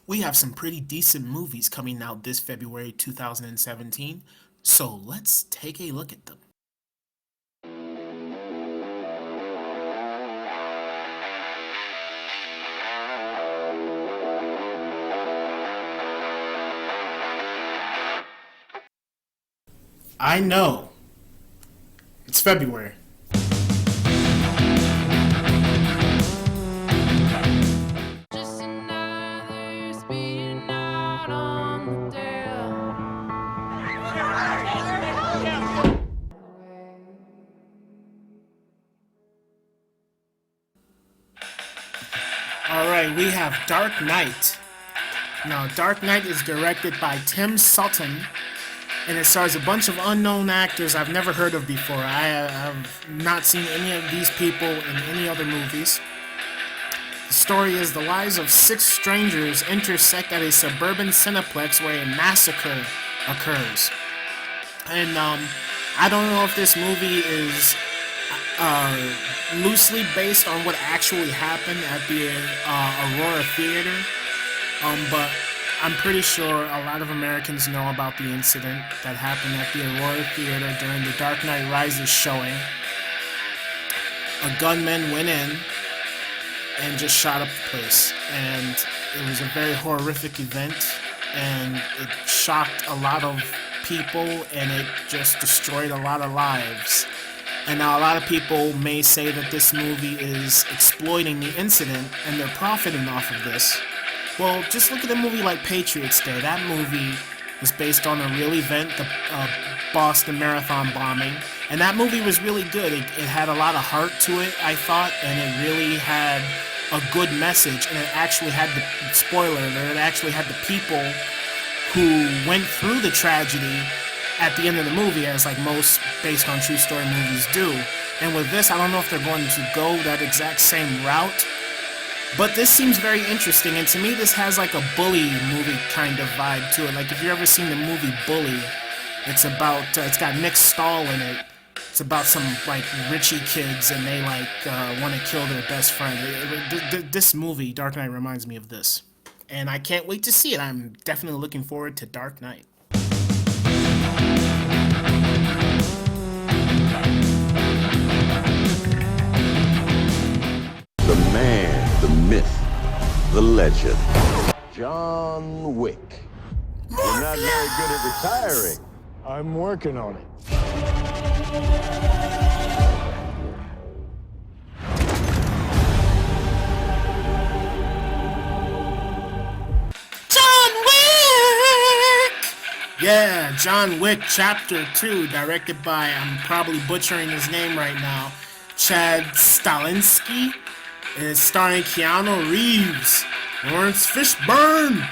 We have some pretty decent movies coming out this February 2017, so let's take a look at them. I know. It's February. Just another speeding out on the Alright, we have Dark Knight. Now, Dark Knight is directed by Tim Sutton, and it stars a bunch of unknown actors I've never heard of before. I have not seen any of these people in any other movies. The story is the lives of six strangers intersect at a suburban cineplex where a massacre occurs. And I don't know if this movie is loosely based on what actually happened at the Aurora Theater, but I'm pretty sure a lot of Americans know about the incident that happened at the Aurora Theater during the Dark Knight Rises showing. A gunman went in and just shot up the place, and it was a very horrific event, and it shocked a lot of people, and it just destroyed a lot of lives. And now a lot of people may say that this movie is exploiting the incident and they're profiting off of this. Well, just look at a movie like Patriots Day. That movie was based on a real event, the Boston Marathon bombing, and that movie was really good. It had a lot of heart to it, I thought, and it really had a good message, and it actually had the, spoiler alert, it actually had the people who went through the tragedy at the end of the movie, as like most based on true story movies do. And with this, I don't know if they're going to go that exact same route, but this seems very interesting, and to me this has like a Bully movie kind of vibe to it. Like if you've ever seen the movie Bully, it's about, it's got Nick Stahl in it. It's about some like Richie kids and they like want to kill their best friend. This movie, Dark Knight, reminds me of this. And I can't wait to see it. I'm definitely looking forward to Dark Knight. The man, the myth, the legend. John Wick. You're not very good at retiring. I'm working on it. John Wick! Yeah, John Wick Chapter 2, directed by, I'm probably butchering his name right now, Chad Stahelski. It's starring Keanu Reeves, Lawrence Fishburne,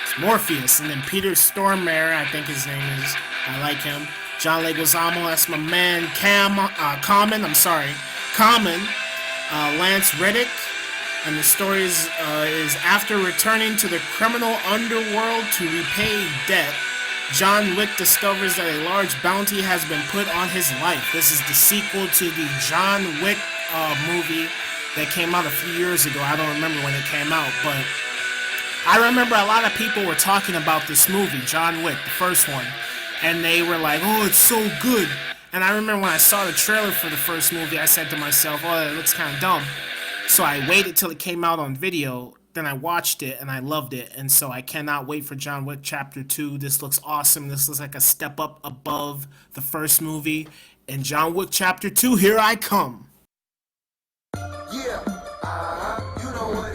it's Morpheus, and then Peter Stormare, I think his name is. I like him. John Leguizamo, that's my man. Common. Lance Reddick, and the story is after returning to the criminal underworld to repay debt, John Wick discovers that a large bounty has been put on his life. This is the sequel to the John Wick movie that came out a few years ago. I don't remember when it came out, but I remember a lot of people were talking about this movie, John Wick, the first one, and they were like, oh, it's so good. And I remember when I saw the trailer for the first movie, I said to myself, oh, it looks kind of dumb. So I waited till it came out on video, then I watched it, and I loved it. And so I cannot wait for John Wick Chapter 2. This looks awesome. This looks like a step up above the first movie. And John Wick Chapter 2, here I come.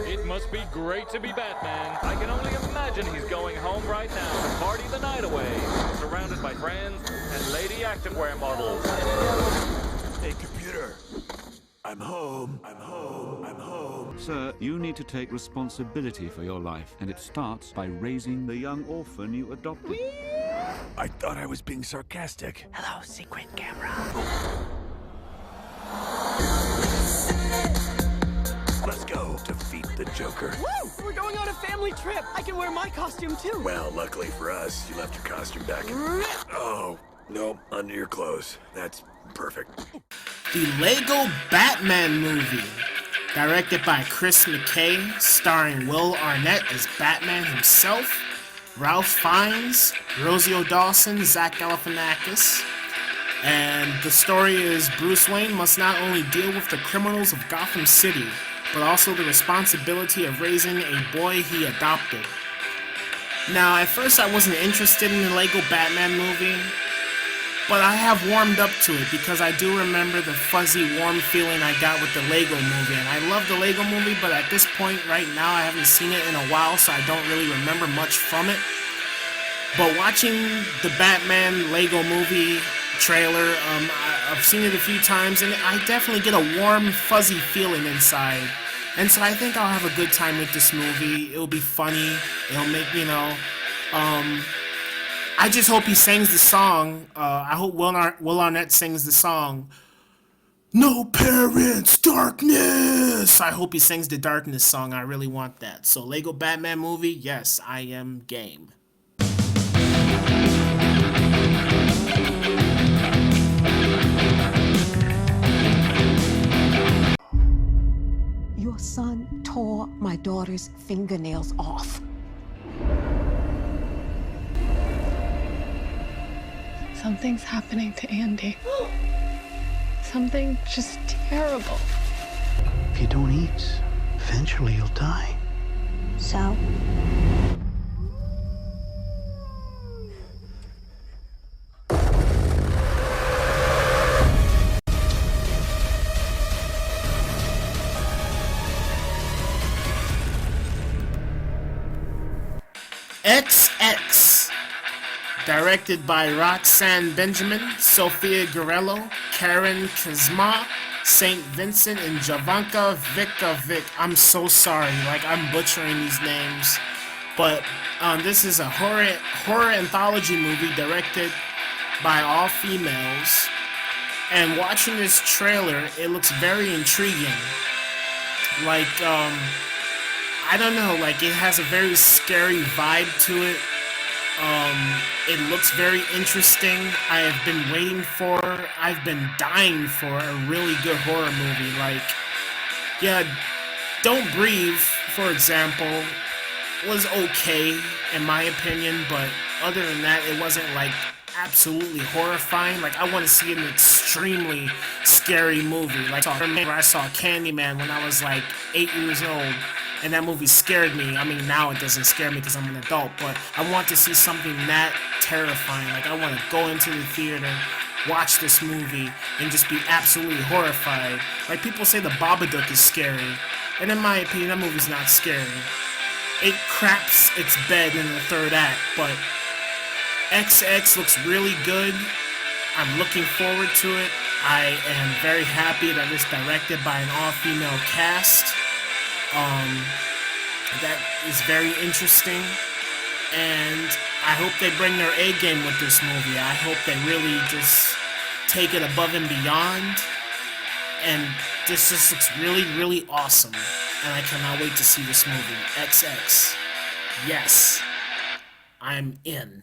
It must be great to be Batman. I can only imagine he's going home right now to party the night away, surrounded by friends and lady activewear models. Hey, computer. I'm home. I'm home. I'm home. Sir, you need to take responsibility for your life, and it starts by raising the young orphan you adopted. I thought I was being sarcastic. Hello, secret camera. Let's go defeat the Joker. Woo! We're going on a family trip. I can wear my costume too. Well, luckily for us, you left your costume back in... Oh, no, under your clothes. That's perfect. The Lego Batman movie. Directed by Chris McKay, starring Will Arnett as Batman himself, Ralph Fiennes, Rosario Dawson, Zach Galifianakis. And the story is Bruce Wayne must not only deal with the criminals of Gotham City, but also the responsibility of raising a boy he adopted. Now, at first I wasn't interested in the Lego Batman movie, but I have warmed up to it because I do remember the fuzzy, warm feeling I got with the Lego movie. And I love the Lego movie, but at this point right now I haven't seen it in a while, so I don't really remember much from it. But watching the Batman Lego movie trailer, I've seen it a few times, and I definitely get a warm, fuzzy feeling inside. And so I think I'll have a good time with this movie. It'll be funny. It'll make, I just hope he sings the song. I hope Will Arnett sings the song. No parents, darkness! I hope he sings the Darkness song. I really want that. So Lego Batman movie, yes, I am game. Your son tore my daughter's fingernails off. Something's happening to Andy. Something just terrible. If you don't eat, eventually you'll die. So? XX, directed by Roxanne Benjamin, Sofia Guerrero, Karen Kazma, St. Vincent, and Javanka Vic. I'm so sorry, like I'm butchering these names, but this is a horror anthology movie directed by all females. And watching this trailer, it looks very intriguing. Like I don't know, like it has a very scary vibe to it. It looks very interesting. I've been dying for a really good horror movie. Like, yeah, Don't Breathe, for example, was okay in my opinion, but other than that, it wasn't like absolutely horrifying. Like, I want to see an extremely scary movie. Like, I saw Candyman when I was like 8 years old. And that movie scared me. I mean, now it doesn't scare me because I'm an adult, but I want to see something that terrifying. Like, I want to go into the theater, watch this movie, and just be absolutely horrified. Like, people say The Babadook is scary, and in my opinion, that movie's not scary. It craps its bed in the third act, but XX looks really good. I'm looking forward to it. I am very happy that it's directed by an all-female cast. That is very interesting, and I hope they bring their A game with this movie. I hope they really just take it above and beyond, and this just looks really, really awesome, and I cannot wait to see this movie. XX. Yes, I'm in.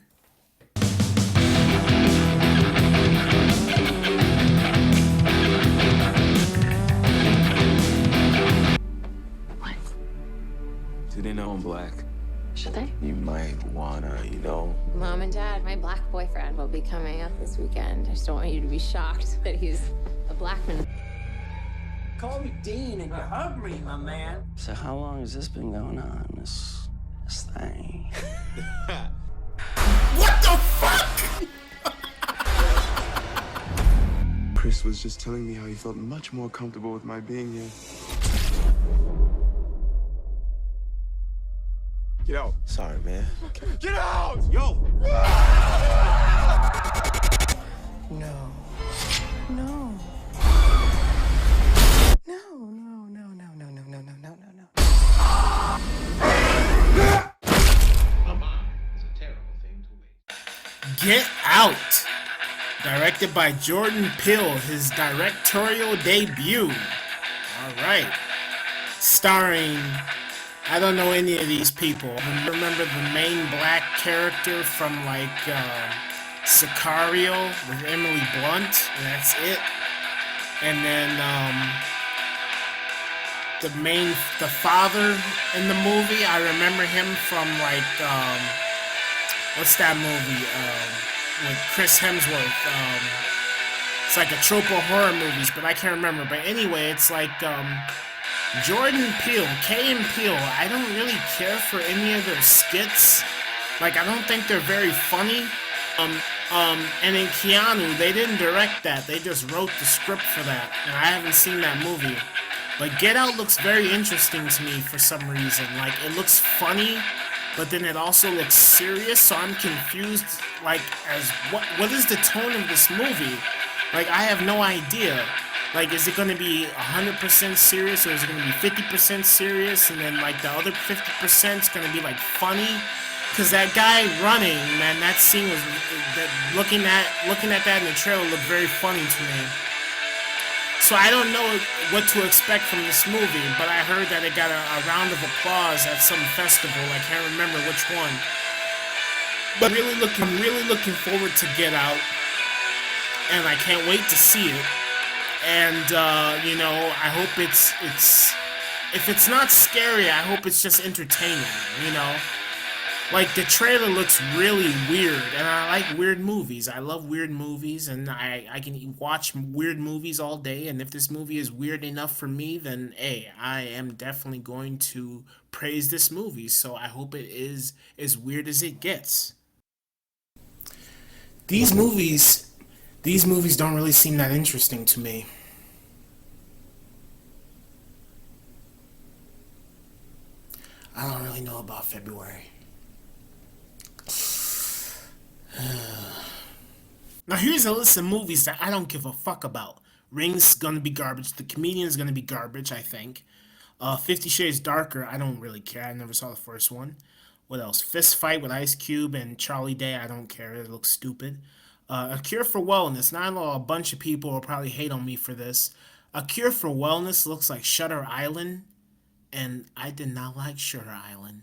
Do they know I'm black? Should they? You might wanna, Mom and Dad, my black boyfriend will be coming up this weekend. I just don't want you to be shocked that he's a black man. Call me Dean and you hug me, my man. So how long has this been going on, this thing? What the fuck? Chris was just telling me how he felt much more comfortable with my being here. Get out. Sorry, man. Get out! Yo! No. No. No. Get Out, directed by Jordan Peele, his directorial debut. Alright. Starring, I don't know any of these people. I remember the main black character from like Sicario with Emily Blunt, and that's it. And then the father in the movie. I remember him from like what's that movie with Chris Hemsworth? It's like a trope of horror movies, but I can't remember. But anyway, it's like Jordan Peele, Key and Peele. I don't really care for any of their skits. Like, I don't think they're very funny. And in Keanu, they didn't direct that. They just wrote the script for that, and I haven't seen that movie. But Get Out looks very interesting to me for some reason. Like, it looks funny, but then it also looks serious, so I'm confused, like, as what is the tone of this movie? Like, I have no idea. Like, is it going to be 100% serious, or is it going to be 50% serious, and then, like, the other 50% is going to be, like, funny? Because that guy running, man, that scene was, looking at that in the trailer looked very funny to me. So I don't know what to expect from this movie, but I heard that it got a round of applause at some festival. I can't remember which one. But I'm really looking forward to Get Out, and I can't wait to see it. And you know, I hope it's if it's not scary, I hope it's just entertaining. You know. Like, the trailer looks really weird, and I like weird movies. I love weird movies, and I can watch weird movies all day, and if this movie is weird enough for me, then, hey, I am definitely going to praise this movie, so I hope it is as weird as it gets. These movies don't really seem that interesting to me. I don't really know about February. Now here's a list of movies that I don't give a fuck about. Ring's gonna be garbage. The Comedian's gonna be garbage, I think. 50 Shades Darker, I don't really care. I never saw the first one. What else? Fist Fight with Ice Cube and Charlie Day, I don't care. It looks stupid. A Cure for Wellness. Now I know a bunch of people will probably hate on me for this. A Cure for Wellness looks like Shutter Island, and I did not like Shutter Island.